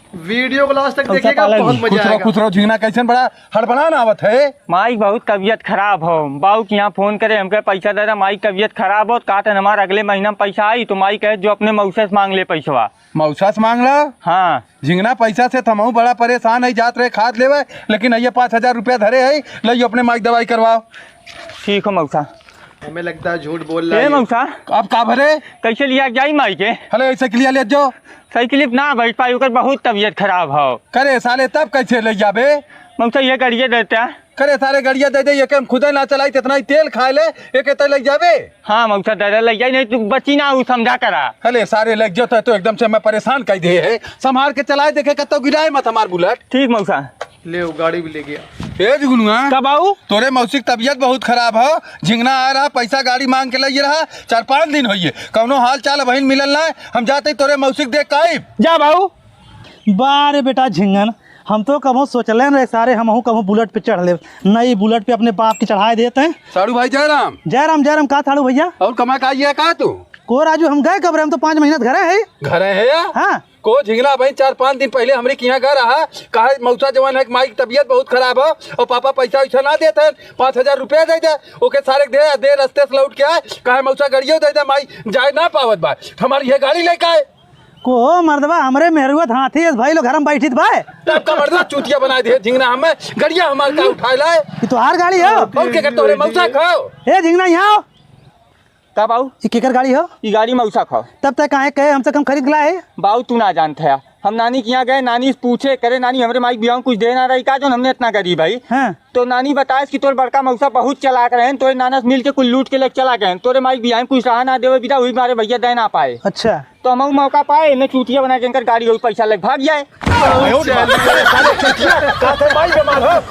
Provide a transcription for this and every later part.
Video को last तक देखिएगा, बहुत मजा आएगा। खुश रहो झिंगना, कैसे बड़ा हड़बड़ा ना आवत है। माई बहुत तबीयत खराब हो, बाबू के यहाँ फोन करे हमके पैसा दे रहा, माई तबीयत खराब हो कहते हमारा अगले महीना में पैसा आई तो माई कहे जो अपने मौसा से मांग ले पैसवा। मौसा से मांग लो। हाँ झिंगना पैसा से थमहू बड़ा परेशान है, जात रहे खाद लेवे, लेकिन ये 5,000 रुपया धरे है, लो अपने माई दवाई करवाओ। ठीक हो मौसा। हमें लगता है झूठ बोल रहा है मौसा। अब का भरे कैसे लिया जाई माई के? हले ऐसे लिया ले जो साइकिल ना बैठ पाई, ओकर बहुत तबीयत खराब हो। करे साले तब कैसे ले जाबे? मौसा ये करिए देता करे सारे गड़िया दे दे, ये हम खुद ना चलाई इतना ही तेल खा ले, एक तो ले जाबे। हाँ मौसा दे ले जाई, नहीं तू बची ना वो समझा करा। हले सारे लग जाता तो एकदम से मैं परेशान कर दे है, संभाल के चलाए, देखे कतो गिराए मत हमार बुलेट। ठीक मौसा। ले वो गाड़ी भी ले गया। ए जुगनुआ कब आऊ? तोरे मौसी की तबीयत बहुत खराब हो, झिंगना आ रहा, पैसा गाड़ी मांग के ले रहा, 4-5 दिन होइए, कौनो हाल चाल बहन मिलल ना, हम जाते तोरे मौसी के देख के जा बाबू। बारे बेटा झिंगन, हम तो कभी सोचले रहे सारे, हम कभी बुलेट पे चढ़ ले, नई बुलेट पे अपने बाप की चढ़ाए देते हैं। साड़ू भाई जयराम जयराम का थाड़ू भैया और कमा का ये का तू को राजू, हम गए कब हम तो 5 महीना घरे है। घरे है या? हाँ को झिंगना भाई 4-5 दिन पहले हमरे यहाँ घर रहा, कहा मौसा जवान है कि माई की तबीयत बहुत खराब हो और पापा पैसा वैसा ना देते, 5,000 रुपया दे दे, ओके सारे दे रस्ते से लौट के आए, कहा मौसा गाड़ियों दे दे, माई जाए ना पावत बा, हमारी ये गाड़ी लेके आए को मर्दवा हमरे मेहरुआ हाथी है भाई, लोग घर में बैठी भाई तब का मर्दा चूतिया बना दे झिंगना, हमें गड़िया हमारे का उठा लाए। ये तो हार गाड़ी हो और क्या करते हो मौसा खाओ। ए झिंगना यहाँ कब आऊ? ये केकर गाड़ी हो? ये गाड़ी मौसा खाओ। तब तक कहे कहे हमसे कम खरीद लाए। बाबू तू ना जानते है, हम नानी के यहाँ गए, नानी से पूछे करे नानी हमरे माई बियाह कुछ दे ना रही का, जो हमने इतना गरीब भाई। हाँ तो नानी बताए कि तोर बड़का मौसा बहुत चलाक रहे, तोरे नाना से मिल के कुछ लूट के लेके चला गए, तोरे माई बियाह कुछ रहा ना देवे बिदा, हुई मारे भैया दे ना पाए, अच्छा तो हम मौका पाए न चूतिया बना के गाड़ी हो पैसा लग भाग जाए।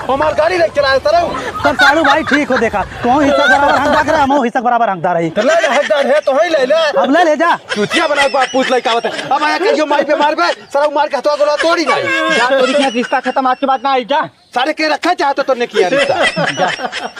हमार गाड़ी लेके चलाए तब साड़ू भाई ठीक हो, देखा तो हिस्सा बराबर हकदार रहा, हम हिस्सा बराबर हकदार रही। हकदार है तो ही ले ले, अब ले जा चूतिया बना के पूछ ले का होता है। अब आया कहियो माई पे मारबे, सरा मार के हथवा गोला तोड़ी नहीं, जा तोरी के रिश्ता खत्म आज के बाद ना आई जा। सारे के रखा चाहते तो ने किया रिश्ता।